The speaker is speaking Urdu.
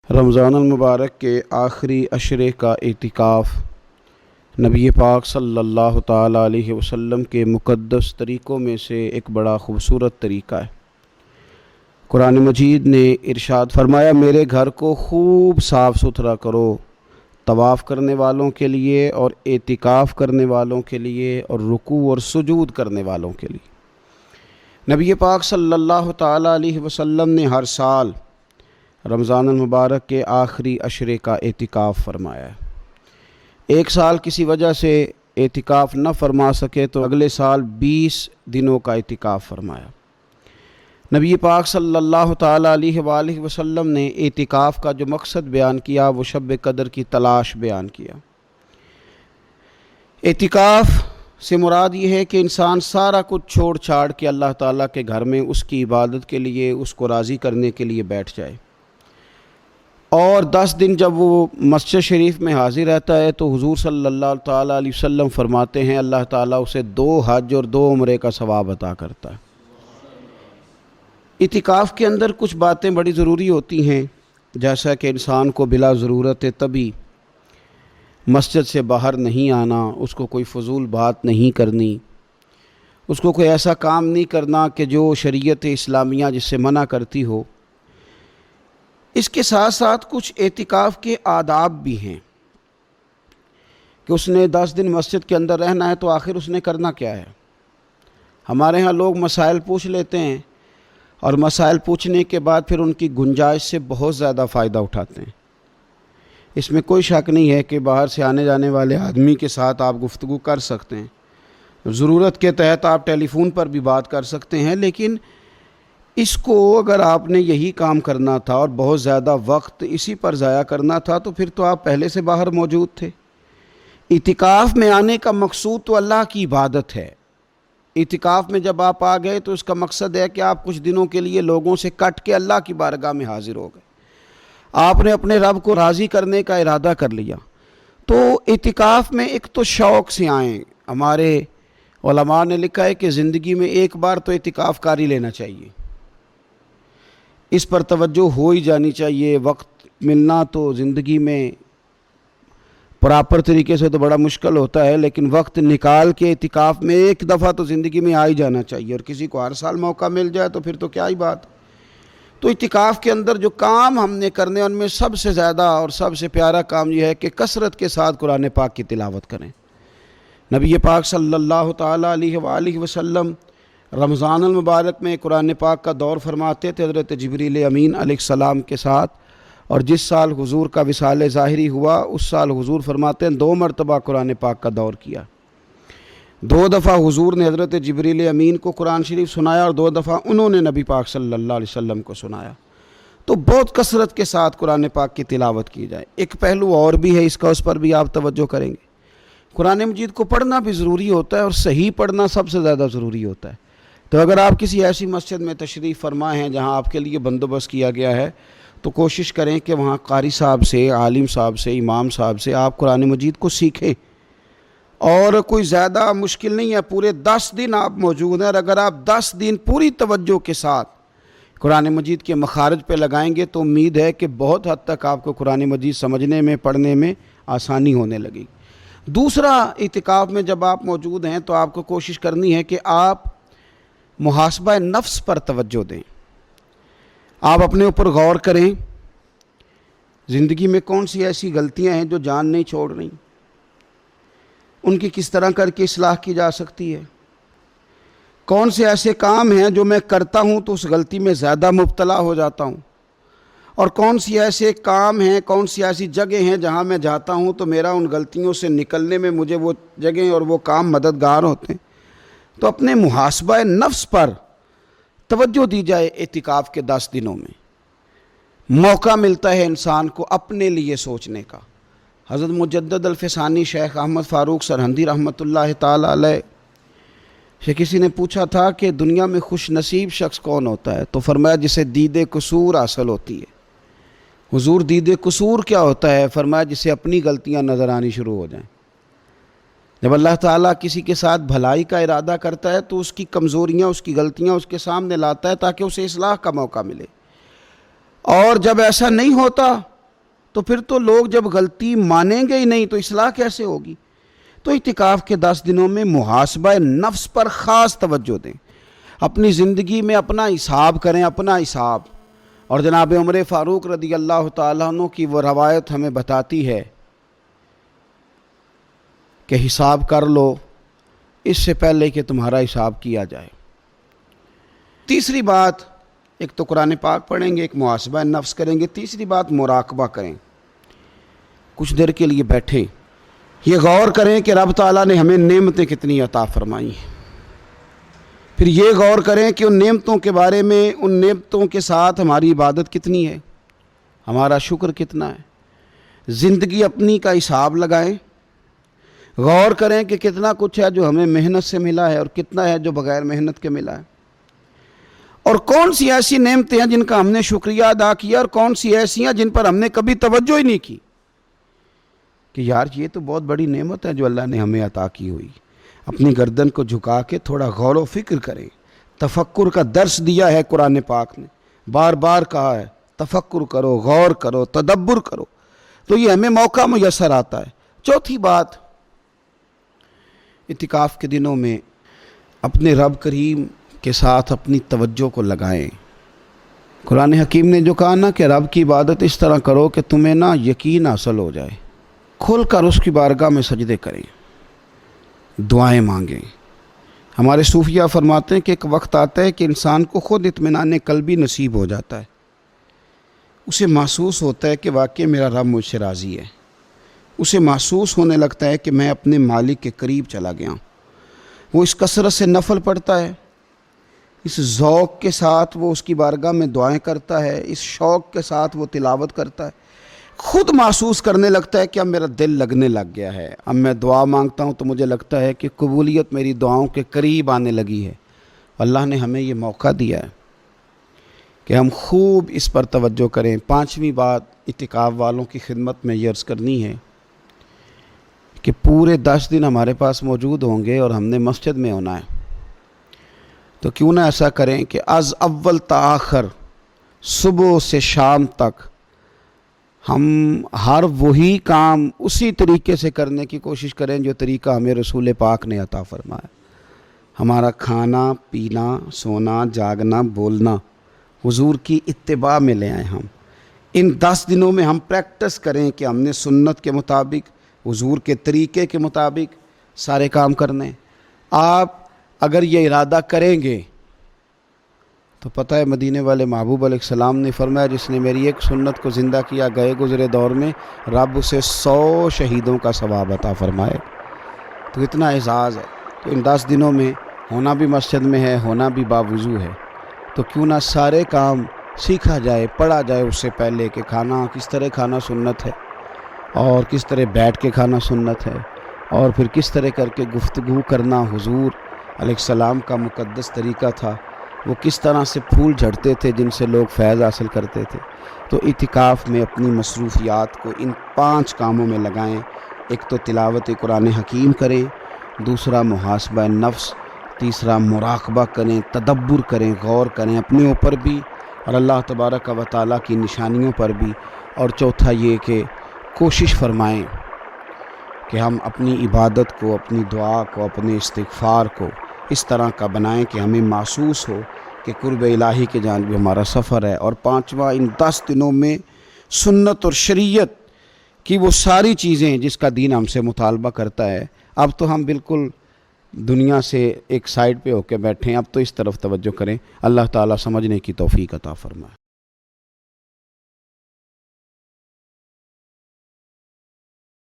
رمضان المبارک کے آخری عشرے کا اعتکاف نبی پاک صلی اللہ تعالیٰ علیہ وسلم کے مقدس طریقوں میں سے ایک بڑا خوبصورت طریقہ ہے۔ قرآن مجید نے ارشاد فرمایا، میرے گھر کو خوب صاف ستھرا کرو، طواف کرنے والوں کے لیے اور اعتکاف کرنے والوں کے لیے اور رکوع اور سجود کرنے والوں کے لیے۔ نبی پاک صلی اللہ تعالیٰ علیہ وسلم نے ہر سال رمضان المبارک کے آخری عشرے کا اعتکاف فرمایا ہے۔ ایک سال کسی وجہ سے اعتکاف نہ فرما سکے تو اگلے سال 20 دنوں کا اعتکاف فرمایا۔ نبی پاک صلی اللہ تعالیٰ علیہ وآلہ وسلم نے اعتکاف کا جو مقصد بیان کیا وہ شب قدر کی تلاش بیان کیا۔ اعتکاف سے مراد یہ ہے کہ انسان سارا کچھ چھوڑ چھاڑ کے اللہ تعالیٰ کے گھر میں اس کی عبادت کے لیے، اس کو راضی کرنے کے لیے بیٹھ جائے، اور 10 دن جب وہ مسجد شریف میں حاضر رہتا ہے تو حضور صلی اللہ تعالیٰ علیہ وسلم فرماتے ہیں اللہ تعالیٰ اسے 2 حج اور 2 عمرے کا ثواب عطا کرتا ہے۔ اعتکاف کے اندر کچھ باتیں بڑی ضروری ہوتی ہیں، جیسا کہ انسان کو بلا ضرورت طبی مسجد سے باہر نہیں آنا، اس کو کوئی فضول بات نہیں کرنی، اس کو کوئی ایسا کام نہیں کرنا کہ جو شریعت اسلامیہ جس سے منع کرتی ہو۔ اس کے ساتھ ساتھ کچھ اعتکاف کے آداب بھی ہیں کہ اس نے 10 دن مسجد کے اندر رہنا ہے تو آخر اس نے کرنا کیا ہے۔ ہمارے ہاں لوگ مسائل پوچھ لیتے ہیں اور مسائل پوچھنے کے بعد پھر ان کی گنجائش سے بہت زیادہ فائدہ اٹھاتے ہیں۔ اس میں کوئی شک نہیں ہے کہ باہر سے آنے جانے والے آدمی کے ساتھ آپ گفتگو کر سکتے ہیں، ضرورت کے تحت آپ ٹیلی فون پر بھی بات کر سکتے ہیں، لیکن اس کو اگر آپ نے یہی کام کرنا تھا اور بہت زیادہ وقت اسی پر ضائع کرنا تھا تو پھر تو آپ پہلے سے باہر موجود تھے۔ اعتکاف میں آنے کا مقصود تو اللہ کی عبادت ہے۔ اعتکاف میں جب آپ آ گئے تو اس کا مقصد ہے کہ آپ کچھ دنوں کے لیے لوگوں سے کٹ کے اللہ کی بارگاہ میں حاضر ہو گئے، آپ نے اپنے رب کو راضی کرنے کا ارادہ کر لیا۔ تو اعتکاف میں ایک تو شوق سے آئیں۔ ہمارے علماء نے لکھا ہے کہ زندگی میں ایک بار تو اعتکاف کاری لینا چاہیے، اس پر توجہ ہو ہی جانی چاہیے۔ وقت ملنا تو زندگی میں پراپر طریقے سے تو بڑا مشکل ہوتا ہے، لیکن وقت نکال کے اعتکاف میں ایک دفعہ تو زندگی میں آ ہی جانا چاہیے، اور کسی کو ہر سال موقع مل جائے تو پھر تو کیا ہی بات۔ تو اعتکاف کے اندر جو کام ہم نے کرنے ان میں سب سے زیادہ اور سب سے پیارا کام یہ ہے کہ کثرت کے ساتھ قرآن پاک کی تلاوت کریں۔ نبی پاک صلی اللہ تعالیٰ علیہ وآلہ وسلم رمضان المبارک میں قرآن پاک کا دور فرماتے تھے حضرت جبریل امین علیہ السلام کے ساتھ، اور جس سال حضور کا وصال ظاہری ہوا اس سال حضور فرماتے ہیں 2 مرتبہ قرآن پاک کا دور کیا۔ 2 دفعہ حضور نے حضرت جبریل امین کو قرآن شریف سنایا اور 2 دفعہ انہوں نے نبی پاک صلی اللہ علیہ وسلم کو سنایا۔ تو بہت کثرت کے ساتھ قرآن پاک کی تلاوت کی جائے۔ ایک پہلو اور بھی ہے اس کا، اس پر بھی آپ توجہ کریں گے۔ قرآن مجید کو پڑھنا بھی ضروری ہوتا ہے اور صحیح پڑھنا سب سے زیادہ ضروری ہوتا ہے۔ تو اگر آپ کسی ایسی مسجد میں تشریف فرما ہیں جہاں آپ کے لیے بندوبست کیا گیا ہے تو کوشش کریں کہ وہاں قاری صاحب سے، عالم صاحب سے، امام صاحب سے آپ قرآن مجید کو سیکھیں، اور کوئی زیادہ مشکل نہیں ہے۔ پورے 10 دن آپ موجود ہیں، اور اگر آپ 10 دن پوری توجہ کے ساتھ قرآن مجید کے مخارج پہ لگائیں گے تو امید ہے کہ بہت حد تک آپ کو قرآن مجید سمجھنے میں، پڑھنے میں آسانی ہونے لگے گی۔ دوسرا، اعتکاف میں جب آپ موجود ہیں تو آپ کو کوشش کرنی ہے کہ آپ محاسبہ نفس پر توجہ دیں۔ آپ اپنے اوپر غور کریں، زندگی میں کون سی ایسی غلطیاں ہیں جو جان نہیں چھوڑ رہی، ان کی کس طرح کر کے اصلاح کی جا سکتی ہے۔ کون سے ایسے کام ہیں جو میں کرتا ہوں تو اس غلطی میں زیادہ مبتلا ہو جاتا ہوں، اور کون سی ایسے کام ہیں، کون سی ایسی جگہ ہیں جہاں میں جاتا ہوں تو میرا ان غلطیوں سے نکلنے میں مجھے وہ جگہیں اور وہ کام مددگار ہوتے ہیں۔ تو اپنے محاسبہ نفس پر توجہ دی جائے۔ اعتکاف کے 10 دنوں میں موقع ملتا ہے انسان کو اپنے لیے سوچنے کا۔ حضرت مجدد الفسانی شیخ احمد فاروق سرہندی رحمۃ اللہ تعالیٰ علیہ سے کسی نے پوچھا تھا کہ دنیا میں خوش نصیب شخص کون ہوتا ہے، تو فرمایا جسے دید قصور حاصل ہوتی ہے۔ حضور دید قصور کیا ہوتا ہے؟ فرمایا جسے اپنی غلطیاں نظر آنی شروع ہو جائیں۔ جب اللہ تعالیٰ کسی کے ساتھ بھلائی کا ارادہ کرتا ہے تو اس کی کمزوریاں، اس کی غلطیاں اس کے سامنے لاتا ہے تاکہ اسے اصلاح کا موقع ملے، اور جب ایسا نہیں ہوتا تو پھر تو لوگ جب غلطی مانیں گے ہی نہیں تو اصلاح کیسے ہوگی؟ تو اعتکاف کے 10 دنوں میں محاسبہ نفس پر خاص توجہ دیں، اپنی زندگی میں اپنا حساب کریں، اپنا حساب۔ اور جناب عمر فاروق رضی اللہ تعالیٰ عنہ کی وہ روایت ہمیں بتاتی ہے کہ حساب کر لو اس سے پہلے کہ تمہارا حساب کیا جائے۔ تیسری بات، ایک تو قرآن پاک پڑھیں گے، ایک محاسبہ نفس کریں گے، تیسری بات مراقبہ کریں۔ کچھ دیر کے لیے بیٹھیں، یہ غور کریں کہ رب تعالیٰ نے ہمیں نعمتیں کتنی عطا فرمائی ہیں، پھر یہ غور کریں کہ ان نعمتوں کے بارے میں، ان نعمتوں کے ساتھ ہماری عبادت کتنی ہے، ہمارا شکر کتنا ہے۔ زندگی اپنی کا حساب لگائیں، غور کریں کہ کتنا کچھ ہے جو ہمیں محنت سے ملا ہے اور کتنا ہے جو بغیر محنت کے ملا ہے، اور کون سی ایسی نعمتیں ہیں جن کا ہم نے شکریہ ادا کیا اور کون سی ایسی ہیں جن پر ہم نے کبھی توجہ ہی نہیں کی کہ یار یہ تو بہت بڑی نعمت ہے جو اللہ نے ہمیں عطا کی ہوئی۔ اپنی گردن کو جھکا کے تھوڑا غور و فکر کریں۔ تفکر کا درس دیا ہے قرآن پاک نے، بار بار کہا ہے تفکر کرو، غور کرو، تدبر کرو، تو یہ ہمیں موقع میسر آتا ہے۔ چوتھی بات، اعتکاف کے دنوں میں اپنے رب کریم کے ساتھ اپنی توجہ کو لگائیں۔ قرآن حکیم نے جو کہا نا کہ رب کی عبادت اس طرح کرو کہ تمہیں نا یقین حاصل ہو جائے، کھل کر اس کی بارگاہ میں سجدے کریں، دعائیں مانگیں۔ ہمارے صوفیہ فرماتے ہیں کہ ایک وقت آتا ہے کہ انسان کو خود اطمینان قلبی نصیب ہو جاتا ہے، اسے محسوس ہوتا ہے کہ واقعی میرا رب مجھ سے راضی ہے، اسے محسوس ہونے لگتا ہے کہ میں اپنے مالک کے قریب چلا گیا ہوں۔ وہ اس کثرت سے نفل پڑھتا ہے، اس ذوق کے ساتھ وہ اس کی بارگاہ میں دعائیں کرتا ہے، اس شوق کے ساتھ وہ تلاوت کرتا ہے، خود محسوس کرنے لگتا ہے کہ اب میرا دل لگنے لگ گیا ہے، اب میں دعا مانگتا ہوں تو مجھے لگتا ہے کہ قبولیت میری دعاؤں کے قریب آنے لگی ہے۔ اللہ نے ہمیں یہ موقع دیا ہے کہ ہم خوب اس پر توجہ کریں۔ پانچویں بات اعتکاف والوں کی خدمت میں یہ عرض کرنی ہے کہ پورے 10 دن ہمارے پاس موجود ہوں گے اور ہم نے مسجد میں ہونا ہے، تو کیوں نہ ایسا کریں کہ از اول تا آخر، صبح سے شام تک ہم ہر وہی کام اسی طریقے سے کرنے کی کوشش کریں جو طریقہ ہمیں رسول پاک نے عطا فرمایا۔ ہمارا کھانا، پینا، سونا، جاگنا، بولنا حضور کی اتباع میں لے آئیں۔ ہم ان 10 دنوں میں ہم پریکٹس کریں کہ ہم نے سنت کے مطابق، حضور کے طریقے کے مطابق سارے کام کرنے۔ آپ اگر یہ ارادہ کریں گے تو پتہ ہے مدینے والے محبوب علیہ السلام نے فرمایا جس نے میری ایک سنت کو زندہ کیا گئے گزرے دور میں رب اسے 100 شہیدوں کا ثواب عطا فرمائے۔ تو اتنا اعزاز ہے۔ تو ان 10 دنوں میں ہونا بھی مسجد میں ہے، ہونا بھی باوضو ہے، تو کیوں نہ سارے کام سیکھا جائے، پڑھا جائے اس سے پہلے کہ کھانا کس طرح کھانا سنت ہے، اور کس طرح بیٹھ کے کھانا سنت ہے، اور پھر کس طرح کر کے گفتگو کرنا حضور علیہ السلام کا مقدس طریقہ تھا، وہ کس طرح سے پھول جھڑتے تھے جن سے لوگ فیض حاصل کرتے تھے۔ تو اعتکاف میں اپنی مصروفیات کو ان 5 کاموں میں لگائیں۔ ایک تو تلاوت قرآن حکیم کریں، دوسرا محاسبہ نفس، تیسرا مراقبہ کریں، تدبر کریں، غور کریں اپنے اوپر بھی اور اللہ تبارک و تعالیٰ کی نشانیوں پر بھی، اور چوتھا یہ کہ کوشش فرمائیں کہ ہم اپنی عبادت کو، اپنی دعا کو، اپنے استغفار کو اس طرح کا بنائیں کہ ہمیں محسوس ہو کہ قرب الہی کے جانب ہمارا سفر ہے۔ اور 5واں، ان 10 دنوں میں سنت اور شریعت کی وہ ساری چیزیں جس کا دین ہم سے مطالبہ کرتا ہے، اب تو ہم بالکل دنیا سے ایک سائیڈ پہ ہو کے بیٹھیں، اب تو اس طرف توجہ کریں۔ اللہ تعالیٰ سمجھنے کی توفیق عطا فرمائے۔